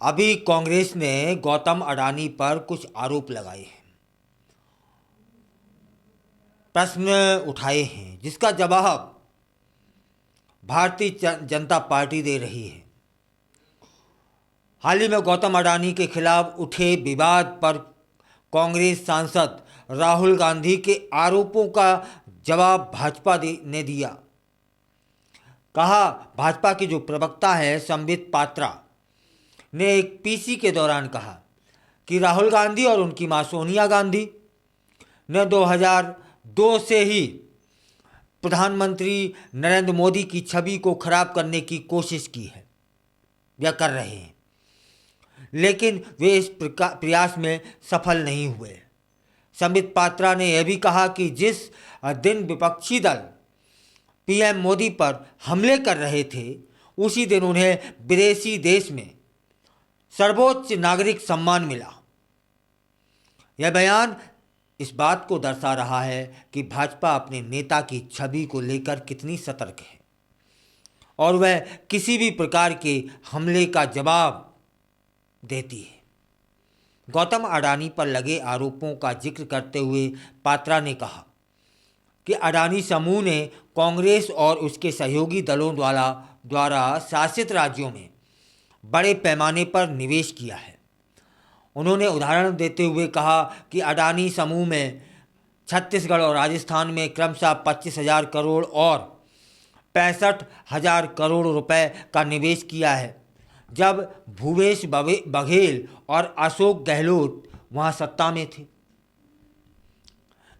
अभी कांग्रेस ने गौतम अडानी पर कुछ आरोप लगाए हैं, प्रश्न उठाए हैं, जिसका जवाब भारतीय जनता पार्टी दे रही है। हाल ही में गौतम अडानी के खिलाफ उठे विवाद पर कांग्रेस सांसद राहुल गांधी के आरोपों का जवाब भाजपा ने दिया। कहा, भाजपा के जो प्रवक्ता है संबित पात्रा ने एक पीसी के दौरान कहा कि राहुल गांधी और उनकी मां सोनिया गांधी ने 2002 से ही प्रधानमंत्री नरेंद्र मोदी की छवि को खराब करने की कोशिश की है या कर रहे हैं, लेकिन वे इस प्रयास में सफल नहीं हुए। संबित पात्रा ने यह भी कहा कि जिस दिन विपक्षी दल पीएम मोदी पर हमले कर रहे थे, उसी दिन उन्हें विदेशी देश में सर्वोच्च नागरिक सम्मान मिला। यह बयान इस बात को दर्शा रहा है कि भाजपा अपने नेता की छवि को लेकर कितनी सतर्क है और वह किसी भी प्रकार के हमले का जवाब देती है। गौतम अडानी पर लगे आरोपों का जिक्र करते हुए पात्रा ने कहा कि अडानी समूह ने कांग्रेस और उसके सहयोगी दलों द्वारा शासित राज्यों में बड़े पैमाने पर निवेश किया है। उन्होंने उदाहरण देते हुए कहा कि अडानी समूह में छत्तीसगढ़ और राजस्थान में क्रमशः 25,000 करोड़ और 65,000 करोड़ रुपए का निवेश किया है, जब भूपेश बघेल और अशोक गहलोत वहां सत्ता में थे।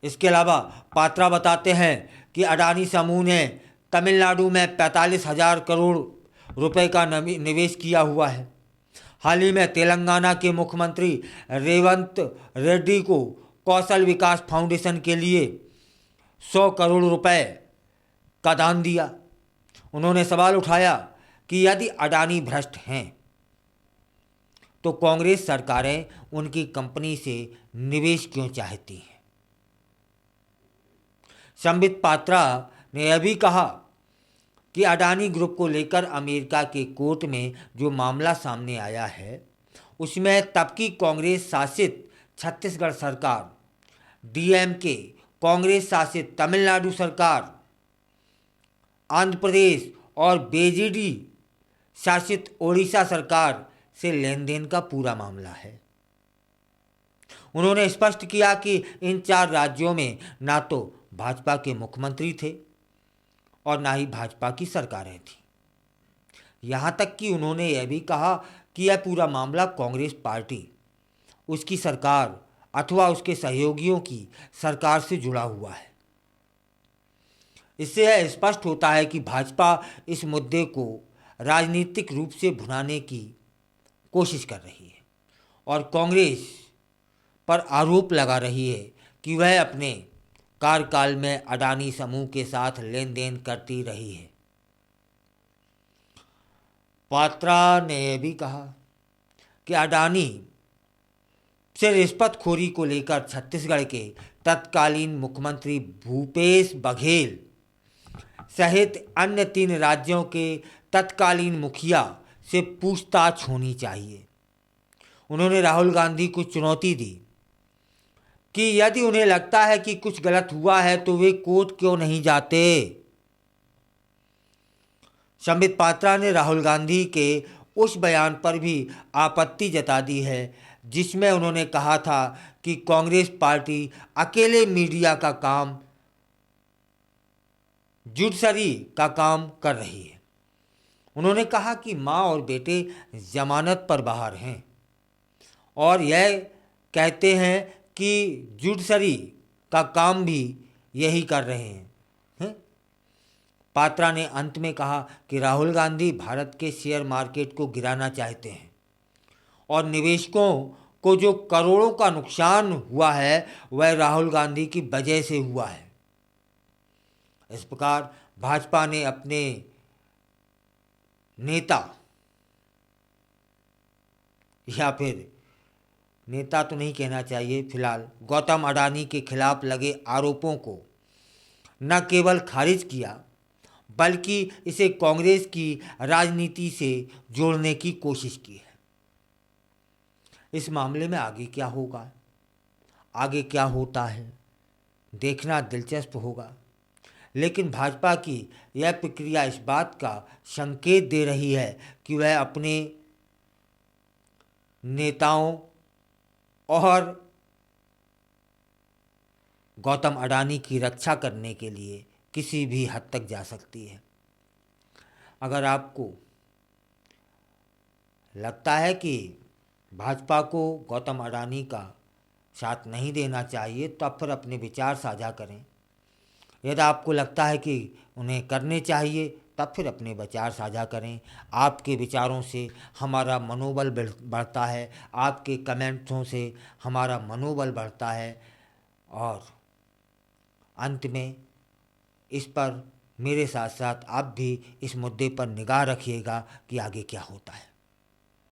इसके अलावा पात्रा बताते हैं कि अडानी समूह ने तमिलनाडु में 45,000 करोड़ रुपए का निवेश किया हुआ है। हाल ही में तेलंगाना के मुख्यमंत्री रेवंत रेड्डी को कौशल विकास फाउंडेशन के लिए 100 करोड़ रुपए का दान दिया। उन्होंने सवाल उठाया कि यदि अडानी भ्रष्ट हैं तो कांग्रेस सरकारें उनकी कंपनी से निवेश क्यों चाहती हैं। संबित पात्रा ने यह भी कहा कि अडानी ग्रुप को लेकर अमेरिका के कोर्ट में जो मामला सामने आया है, उसमें तब की कांग्रेस शासित छत्तीसगढ़ सरकार, डीएमके कांग्रेस शासित तमिलनाडु सरकार, आंध्र प्रदेश और बीजेडी शासित ओडिशा सरकार से लेन देन का पूरा मामला है। उन्होंने स्पष्ट किया कि इन 4 राज्यों में ना तो भाजपा के मुख्यमंत्री थे और ना ही भाजपा की सरकारें थीं। यहाँ तक कि उन्होंने यह भी कहा कि यह पूरा मामला कांग्रेस पार्टी, उसकी सरकार अथवा उसके सहयोगियों की सरकार से जुड़ा हुआ है। इससे यह स्पष्ट होता है कि भाजपा इस मुद्दे को राजनीतिक रूप से भुनाने की कोशिश कर रही है और कांग्रेस पर आरोप लगा रही है कि वह अपने कार्यकाल में अडानी समूह के साथ लेन देन करती रही है। पात्रा ने यह भी कहा कि अडानी से रिश्वतखोरी को लेकर छत्तीसगढ़ के तत्कालीन मुख्यमंत्री भूपेश बघेल सहित अन्य 3 राज्यों के तत्कालीन मुखिया से पूछताछ होनी चाहिए। उन्होंने राहुल गांधी को चुनौती दी कि यदि उन्हें लगता है कि कुछ गलत हुआ है तो वे कोर्ट क्यों नहीं जाते। संबित पात्रा ने राहुल गांधी के उस बयान पर भी आपत्ति जता दी है जिसमें उन्होंने कहा था कि कांग्रेस पार्टी अकेले मीडिया का काम, जुडिशरी का काम कर रही है। उन्होंने कहा कि मां और बेटे जमानत पर बाहर हैं और यह कहते हैं कि जुडिशरी का काम भी यही कर रहे हैं। पात्रा ने अंत में कहा कि राहुल गांधी भारत के शेयर मार्केट को गिराना चाहते हैं और निवेशकों को जो करोड़ों का नुकसान हुआ है वह राहुल गांधी की वजह से हुआ है। इस प्रकार भाजपा ने अपने नेता, या फिर नेता तो नहीं कहना चाहिए, फिलहाल गौतम अडानी के खिलाफ लगे आरोपों को न केवल खारिज किया बल्कि इसे कांग्रेस की राजनीति से जोड़ने की कोशिश की है। इस मामले में आगे क्या होगा, आगे क्या होता है, देखना दिलचस्प होगा। लेकिन भाजपा की यह प्रक्रिया इस बात का संकेत दे रही है कि वह अपने नेताओं और गौतम अडानी की रक्षा करने के लिए किसी भी हद तक जा सकती है। अगर आपको लगता है कि भाजपा को गौतम अडानी का साथ नहीं देना चाहिए तो आप फिर अपने विचार साझा करें। यदि आपको लगता है कि उन्हें करने चाहिए तब फिर अपने विचार साझा करें। आपके विचारों से हमारा मनोबल बढ़ता है, आपके कमेंट्सों से हमारा मनोबल बढ़ता है। और अंत में इस पर मेरे साथ साथ आप भी इस मुद्दे पर निगाह रखिएगा कि आगे क्या होता है।